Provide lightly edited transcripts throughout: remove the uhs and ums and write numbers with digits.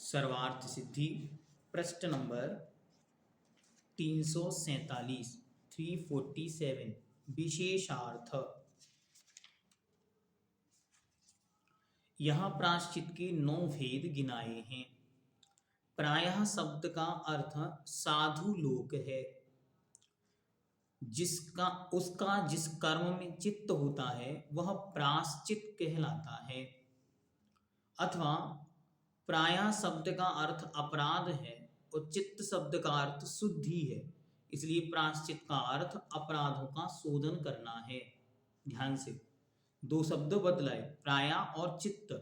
सर्वार्थ सिद्धि पृष्ठ नंबर 347 347 विशेषार्थ। यहाँ प्रायश्चित के 9 भेद गिनाए हैं। प्रायः शब्द का अर्थ साधु लोक है, जिसका उसका जिस कर्म में चित्त होता है वह प्रायश्चित कहलाता है। अथवा प्रायः शब्द का अर्थ अपराध है और चित्त शब्द का अर्थ शुद्धि है, इसलिए प्रायश्चित का अर्थ अपराधों का शोधन करना है। ध्यान से दो शब्द बदलाए, प्रायः और चित्त।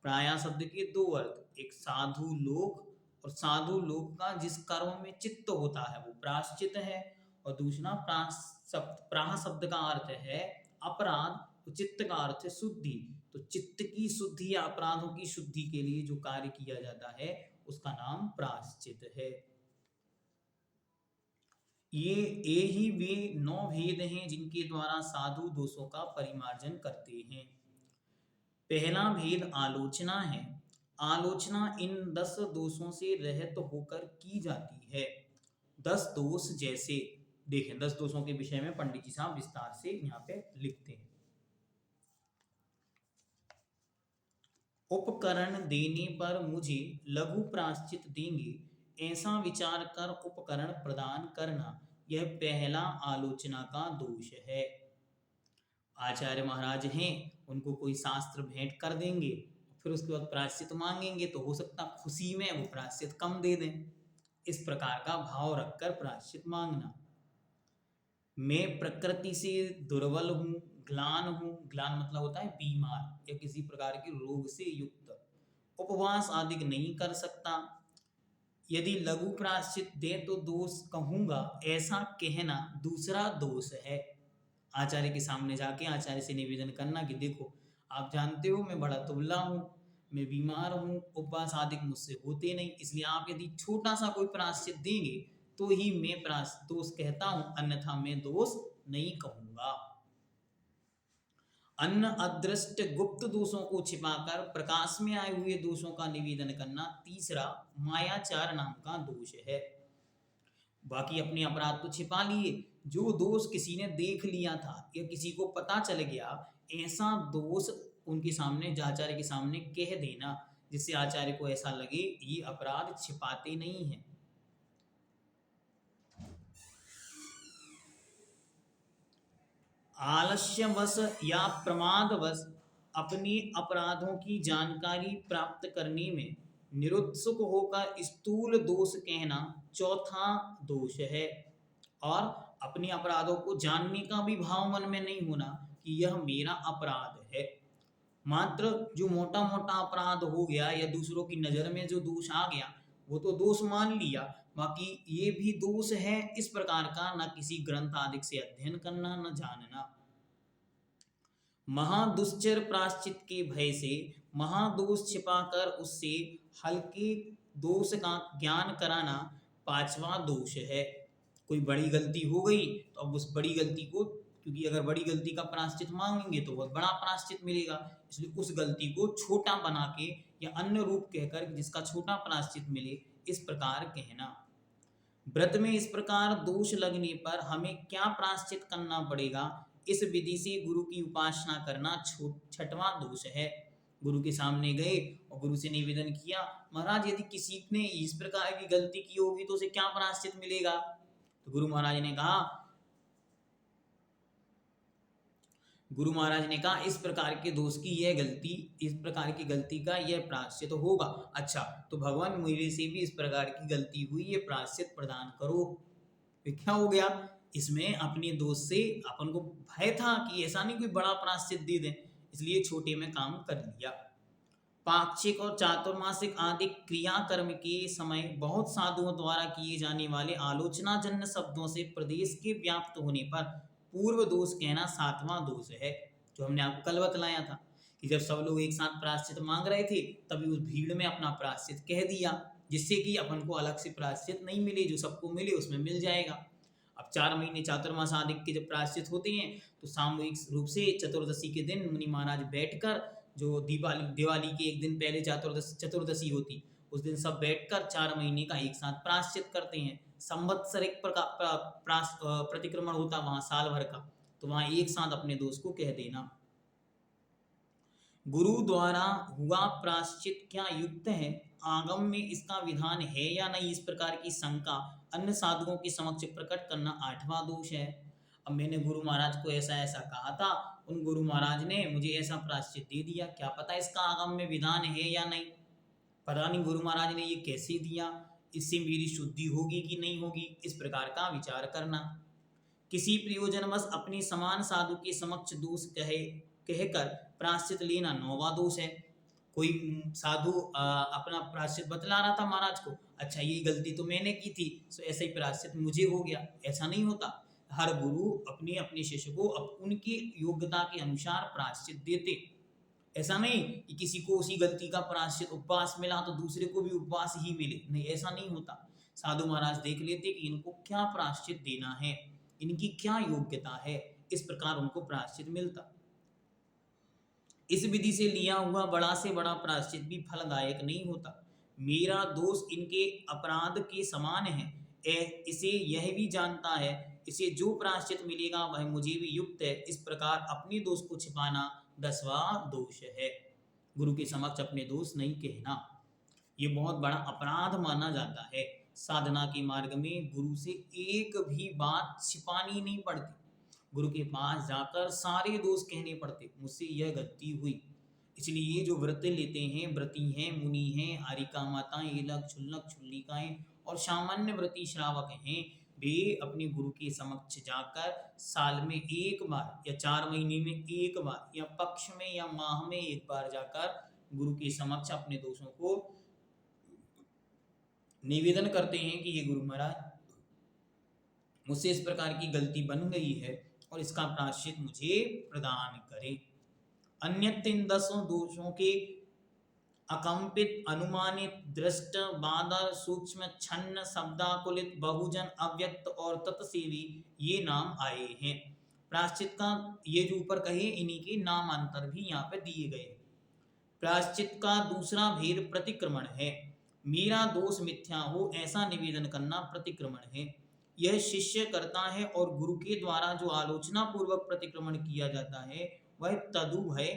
प्रायः शब्द के दो अर्थ, एक साधु लोक, और साधु लोक का जिस कर्म में चित्त होता है वो प्रायश्चित है, और दूसरा प्राह शब्द का अर्थ है अपराध, तो चित्त का अर्थ है शुद्धि। तो चित्त की शुद्धि या अपराधों की शुद्धि के लिए जो कार्य किया जाता है उसका नाम प्रायश्चित है। ये ही वे 9 भेद हैं जिनके द्वारा साधु दोषों का परिमार्जन करते हैं। पहला भेद आलोचना है। आलोचना इन 10 दोषों से रहित होकर की जाती है। 10 दोष जैसे देखें, 10 दोषों के विषय में पंडित जी साहब विस्तार से यहाँ पे लिखते हैं। उपकरण देने पर मुझे लघु प्रायश्चित देंगे, ऐसा विचार कर उपकरण प्रदान करना, यह पहला आलोचना का दोष है। आचार्य महाराज हैं, उनको कोई शास्त्र भेंट कर देंगे, फिर उसके बाद प्रायश्चित मांगेंगे, तो हो सकता खुशी में वो प्रायश्चित कम दे दें। इस प्रकार का भाव रखकर प्रायश्चित मांगना। मैं प्रकृति से दुर्बल हूँ, ग्लान हूँ। ग्लान मतलब होता है बीमार या किसी प्रकार के रोग से युक्त। उपवास आदि नहीं कर सकता। यदि लघु प्रायश्चित दे तो दोष कहूंगा, ऐसा कहना दूसरा दोष है। आचार्य के सामने जाके आचार्य से निवेदन करना कि देखो, आप जानते हो मैं बड़ा दुबला हूँ, मैं बीमार हूँ, उपवास आदि मुझसे होते नहीं, इसलिए आप यदि छोटा सा कोई प्रायश्चित देंगे तो ही मैं दोष कहता हूँ, अन्यथा मैं दोष नहीं कहूंगा। अन्य अदृष्ट गुप्त दोषों को छिपाकर प्रकाश में आए हुए दोषों का निवेदन करना तीसरा मायाचार नाम का दोष है। बाकी अपने अपराध तो छिपा लिए, जो दोष किसी ने देख लिया था या किसी को पता चल गया, ऐसा दोष उनके सामने, आचार्य के सामने कह देना, जिससे आचार्य को ऐसा लगे ये अपराध छिपाते नहीं हैं। आलस्यवश या प्रमादवश अपने अपराधों की जानकारी प्राप्त करने में निरुत्सुक होकर स्थूल दोष कहना चौथा दोष है। और अपने अपराधों को जानने का भी भाव मन में नहीं होना कि यह मेरा अपराध है। मात्र जो मोटा मोटा अपराध हो गया या दूसरों की नजर में जो दोष आ गया वो तो दोष मान लिया, बाकी ये भी दोष है इस प्रकार का न किसी ग्रंथ आदि से अध्ययन करना, न जानना। महादुश्चर प्रायश्चित के भय से महादोष छिपाकर उससे हल्के दोष का ज्ञान कराना पांचवा दोष है। कोई बड़ी गलती हो गई तो अब उस बड़ी गलती को, क्योंकि अगर बड़ी गलती का प्रायश्चित मांगेंगे तो बहुत बड़ा प्रायश्चित मिलेगा, इसलिए उस गलती को छोटा बना के या अन्य रूप कहकर जिसका छोटा प्रायश्चित मिले, इस प्रकार कहना। व्रत में इस प्रकार दोष लगने पर हमें क्या प्रायश्चित करना पड़ेगा, इस विधि से गुरु की उपासना करना छठवां दोष है। गुरु के सामने गए और गुरु से निवेदन किया, महाराज यदि किसी ने इस प्रकार की गलती की होगी तो उसे क्या प्रायश्चित मिलेगा? तो गुरु महाराज ने कहा इस प्रकार के दोष की यह गलती, इस प्रकार की गलती का यह प्रायश्चित होगा। अच्छा, तो भगवान मेरे से भी इस प्रकार की गलती हुई, ये प्रायश्चित प्रदान करो। तो क्या हो गया, इसमें अपने दोष से अपन को भय था कि ऐसा नहीं कोई बड़ा प्रायश्चित दे दें, इसलिए छोटे में काम कर लिया। पाक्षिक और चातुर्मासिक आदि क्रियाकर्म के समय बहुत साधुओं द्वारा किए जाने वाले आलोचना जन्य शब्दों से प्रदेश के व्याप्त होने पर पूर्व दोष कहना सातवां दोष है, जो हमने आपको कल बतलाया था कि जब सब लोग एक साथ प्रायश्चित मांग रहे थे तभी उस भीड़ में अपना प्रायश्चित कह दिया, जिससे कि अपन को अलग से प्रायश्चित नहीं मिले, जो सबको मिले उसमें मिल जाएगा। अब 4 महीने चातुर्मास आदि के जब प्रायश्चित होते हैं तो सामूहिक रूप से चतुर्दशी के दिन मुनि महाराज बैठकर जो दिवाली दिवाली के एक दिन पहले चतुर्दशी होती, उस दिन सब बैठकर 4 महीने का एक साथ प्रायश्चित करते हैं। संवत्सरिक प्रतिक्रमण होता वहां साल भर का, तो वहां एक साथ अपने दोस्त को कह देना। गुरु द्वारा हुआ प्रायश्चित क्या युक्त है? आगम में इसका विधान है या नहीं, इस प्रकार की शंका अन्य साधुओं के समक्ष प्रकट करना 8वां दोष है। अब मैंने गुरु महाराज को ऐसा ऐसा कहा था, उन गुरु महाराज ने मुझे ऐसा प्रायश्चित दे दिया, क्या पता इसका आगम में विधान है या नहीं, पता नहीं गुरु महाराज ने ये कैसे दिया, इससे मेरी शुद्धि होगी कि नहीं होगी, इस प्रकार का विचार करना। किसी प्रयोजनवश अपने समान साधु के समक्ष दोष कहकर प्रायश्चित लेना 9वां दोष है। कोई साधु अपना प्रायश्चित बतला रहा था महाराज को, अच्छा ये गलती तो मैंने की थी, तो ऐसा ही प्रायश्चित मुझे हो गया, ऐसा नहीं होता। हर गुरु अपने अपने शिष्य को उनकी योग्यता के अनुसार प्रायश्चित देते। ऐसा नहीं कि किसी को उसी गलती का प्रायश्चित उपवास मिला तो दूसरे को भी उपवास ही मिले, नहीं, ऐसा नहीं होता। साधु महाराज देख लेते कि इनको क्या प्रायश्चित देना है, इनकी क्या योग्यता है, इस प्रकार उनको प्रायश्चित मिलता। इस विधि से लिया हुआ बड़ा से बड़ा प्रायश्चित भी फलदायक नहीं होता। मेरा दोष इनके अपराध के समान है, इसे यह भी जानता है, इसे जो प्रायश्चित मिलेगा वह मुझे भी युक्त है, इस प्रकार अपने दोष को छिपाना 10वां दोष है। गुरु के समक्ष अपने दोष नहीं कहना, ये बहुत बड़ा अपराध माना जाता है। साधना के मार्ग में गुरु से एक भी बात छिपानी नहीं पड़ती, गुरु के पास जाकर सारे दोष कहने पड़ते, मुझसे यह गलती हुई। इसलिए जो व्रत लेते हैं, व्रती हैं, मुनि हैं, हरिका माताएं, इलक छुल्लक छुल्लिकाएं और सामान्य व्रती श्रावक हैं, वे अपने गुरु के समक्ष जाकर साल में एक बार या 4 महीने में एक बार या पक्ष में या माह में एक बार जाकर गुरु के समक्ष अपने दोषों को निवेदन करते हैं कि ये गुरु महाराज, मुझसे इस प्रकार की गलती बन गई है और इसका प्रायश्चित मुझे प्रदान करें। अन्यत्र इन 10 दोषों के अकंपित, अनुमानित, दृष्ट, बादर, सूक्ष्म, छन्न, शब्दाकुलित, बहुजन, अव्यक्त और तत्सेवी ये नाम आए हैं। प्रायश्चित का ये जो ऊपर कहे इन्हीं के नामांतर भी यहाँ पे दिए गए। प्रायश्चित का दूसरा भेद प्रतिक्रमण है। मेरा दोष मिथ्या हो ऐसा निवेदन करना प्रतिक्रमण है। यह शिष्य करता है और गुरु के द्वारा जो आलोचना पूर्वक प्रतिक्रमण किया जाता है वह तदुभय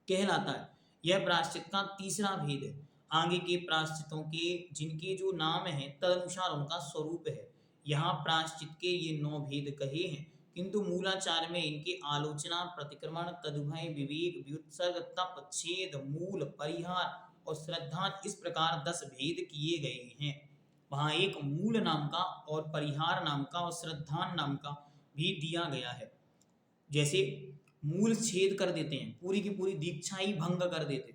कहलाता है। यह प्रायश्चित का तीसरा भेद है। आगे के प्रायश्चितों के जिनके जो नाम है तदनुसार उनका स्वरूप है। यहाँ प्रायश्चित के ये 9 भेद कहे हैं, किंतु मूलाचार में इनके आलोचना, प्रतिक्रमण, तदुभय, विवेक, व्युत्सर्ग, तप, छेद, मूल, परिहार और श्रद्धा इस प्रकार 10 भेद किए गए हैं। वहाँ एक मूल नाम का और परिहार नाम का और श्रद्धान नाम का भी दिया गया है। जैसे मूल छेद कर देते हैं, पूरी की पूरी दीक्षा ही भंग कर देते,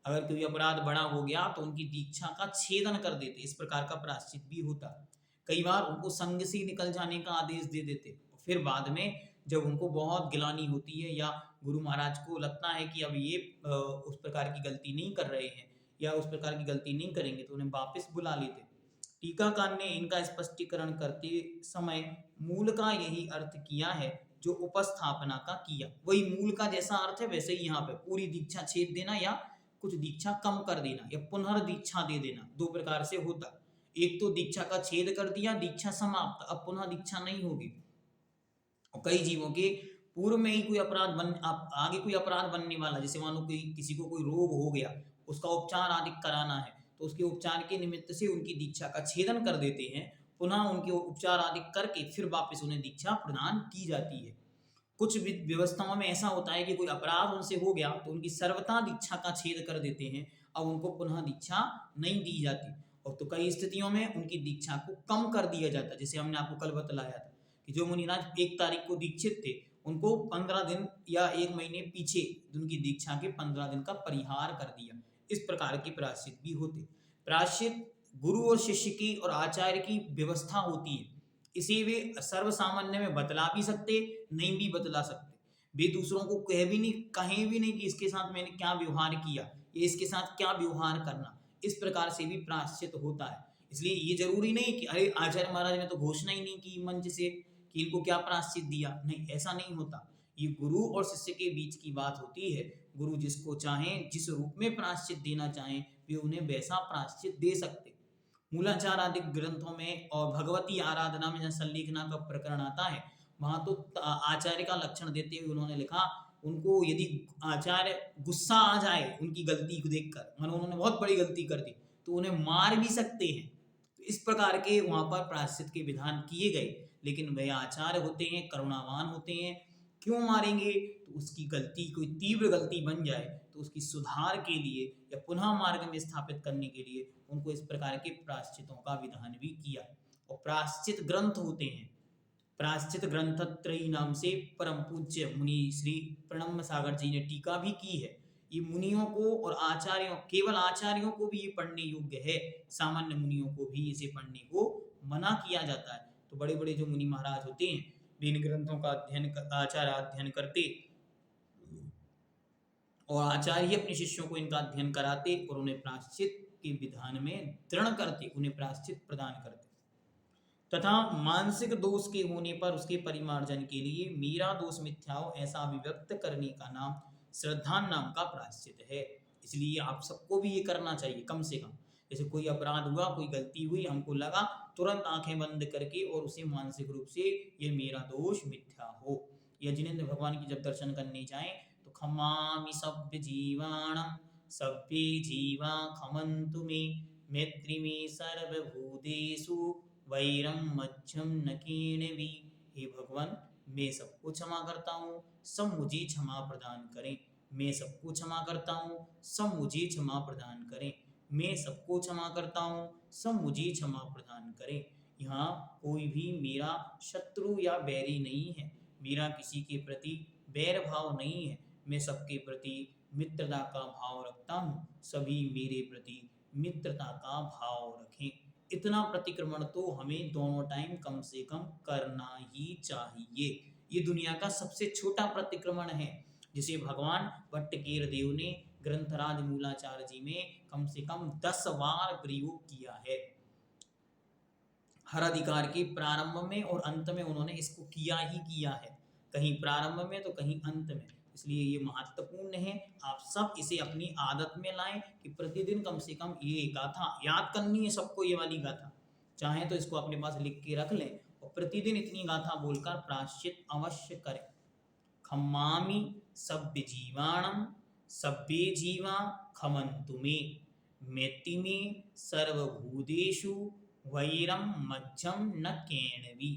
अगर कोई अपराध बड़ा हो गया तो उनकी दीक्षा का छेदन कर देते, इस प्रकार का प्रायश्चित भी होता। कई बार उनको संघ से निकल जाने का आदेश दे देते, फिर बाद में जब उनको बहुत गिलानी होती है या गुरु महाराज को लगता है कि अब ये उस प्रकार की गलती नहीं कर रहे हैं या उस प्रकार की गलती नहीं करेंगे, तो उन्हें वापस बुला लेते। टीकाकार ने इनका स्पष्टीकरण करते समय मूल का यही अर्थ किया है जो उपस्थापना का किया। वही मूल का जैसा अर्थ है वैसे ही यहाँ पे पूरी दीक्षा छेद देना या कुछ दीक्षा कम कर देना या पुनर्दीक्षा दे देना, 2 प्रकार से होता। एक तो दीक्षा का छेद कर दिया, दीक्षा समाप्त, अब पुनः दीक्षा नहीं होगी। और कई जीवों के पूर्व में ही कोई अपराध आगे कोई अपराध बनने वाला, जैसे मानो कोई किसी को कोई रोग हो गया, उसका उपचार आदि कराना है, तो उसके उपचार के निमित्त से उनकी दीक्षा का छेदन कर देते हैं, पुनः उनके उपचार आदि करके फिर वापस उन्हें दीक्षा प्रदान की जाती है। कुछ व्यवस्थाओं में ऐसा होता है कि कोई अपराध उनसे हो गया तो उनकी सर्वथा दीक्षा का छेद कर देते हैं, अब उनको पुनः दीक्षा नहीं दी जाती। और तो कई स्थितियों में उनकी दीक्षा को कम कर दिया जाता, जैसे हमने आपको कल बतलाया था कि जो मुनिराज 1 तारीख को दीक्षित थे उनको 15 दिन या 1 महीने पीछे उनकी दीक्षा के 15 दिन का परिहार कर दिया। इस प्रकार के प्रायश्चित भी होते। प्रायश्चित गुरु और शिष्य की और आचार्य की व्यवस्था होती है, इसे वे सर्वसामान्य में बतला भी सकते, नहीं भी बतला सकते। वे दूसरों को कहें भी नहीं कि इसके साथ मैंने क्या व्यवहार किया, ये इसके साथ क्या व्यवहार करना, इस प्रकार से भी प्रायश्चित होता है। इसलिए ये जरूरी नहीं कि अरे आचार्य महाराज ने तो घोषणा ही नहीं की मंच से कि इनको क्या प्रायश्चित दिया, नहीं, ऐसा नहीं होता। ये गुरु और शिष्य के बीच की बात होती है। गुरु जिसको चाहें जिस रूप में प्रायश्चित देना चाहें वे उन्हें वैसा प्रायश्चित दे सकते। मूलाचार आदि ग्रंथों में और भगवती आराधना में जहाँ संलेखना का प्रकरण आता है वहां तो आचार्य का लक्षण देते हुए उन्होंने लिखा, उनको यदि आचार्य गुस्सा आ जाए उनकी गलती को देखकर, मानो उन्होंने बहुत बड़ी गलती कर दी तो उन्हें मार भी सकते हैं। तो इस प्रकार के वहां पर प्रायश्चित के विधान किए गए, लेकिन वे आचार्य होते हैं, करुणावान होते हैं, क्यों मारेंगे? तो उसकी गलती कोई तीव्र गलती बन जाए तो उसकी सुधार के लिए या पुनः मार्ग में स्थापित करने के लिए उनको इस प्रकार के प्रायश्चितों का विधान भी किया। और प्रायश्चित ग्रंथ होते हैं, प्रायश्चित ग्रंथत्रयी नाम से परम पूज्य मुनि श्री प्रणम सागर जी ने टीका भी की है। ये मुनियों को और आचार्यों, केवल आचार्यों को भी ये पढ़ने योग्य है, सामान्य मुनियों को भी इसे पढ़ने को मना किया जाता है। तो बड़े बड़े जो मुनि महाराज होते हैं वे इन ग्रंथों का आचार्य अध्ययन करते और आचार्य ही अपने शिष्यों को इनका अध्ययन कराते और उन्हें प्रायश्चित के विधान में दृढ़ करते, उन्हें प्रायश्चित प्रदान करते। तथा मानसिक दोष के होने पर उसके परिमार्जन के लिए मेरा दोष मिथ्या हो ऐसा अभिव्यक्त करने का नाम श्रद्धान नाम का प्रायश्चित है। इसलिए आप सबको भी ये करना चाहिए कम से कम। जैसे कोई अपराध हुआ, कोई गलती हुई, हमको लगा, तुरंत आंखें बंद करके और उसे मानसिक रूप से ये मेरा दोष मिथ्या हो। या जिनेंद्र भगवान की जब दर्शन करने जाएं तो खमामि सभ्य जीवाणम सभ्ये जीवा खमन्तु मे मैत्री में सर्वभूतेषु वैरम मध्यम नकीणवी। हे भगवान, मैं सबको क्षमा करता हूँ, सब मुझे क्षमा प्रदान करें। मैं सबको क्षमा करता हूँ, सब मुझे क्षमा प्रदान करें। मैं सबको क्षमा करता हूँ, सब मुझे क्षमा प्रदान करें। यहाँ कोई भी मेरा शत्रु या बैरी नहीं है, मेरा किसी के प्रति बैर भाव नहीं है, मैं सबके प्रति मित्रता का भाव रखता हूँ, सभी मेरे प्रति मित्रता का भाव रखें। इतना प्रतिक्रमण तो हमें दोनों टाइम कम से कम करना ही चाहिए। ये दुनिया का सबसे छोटा प्रतिक्रमण है जिसे भगवान भट्टकेर देव ने ग्रंथराज मूलाचार्य जी में कम से कम 10 बार प्रयोग किया है। हर अधिकार के प्रारंभ में और अंत में उन्होंने इसको किया ही किया है, कहीं प्रारंभ में तो कहीं अंत में। इसलिए ये महत्वपूर्ण है, आप सब इसे अपनी आदत में लाएं कि प्रतिदिन कम से कम ये गाथा याद करनी है सबको। ये वाली गाथा चाहे तो इसको अपने पास लिख के रख लें और प्रतिदिन इतनी गाथा बोलकर प्रायश्चित अवश्य करें। खम्मामि सभ्य जीवाणम सभ्ये जीवा खमन्तु मे मैत्री में सर्वभूतेषु वैरम मध्यम न केणवी।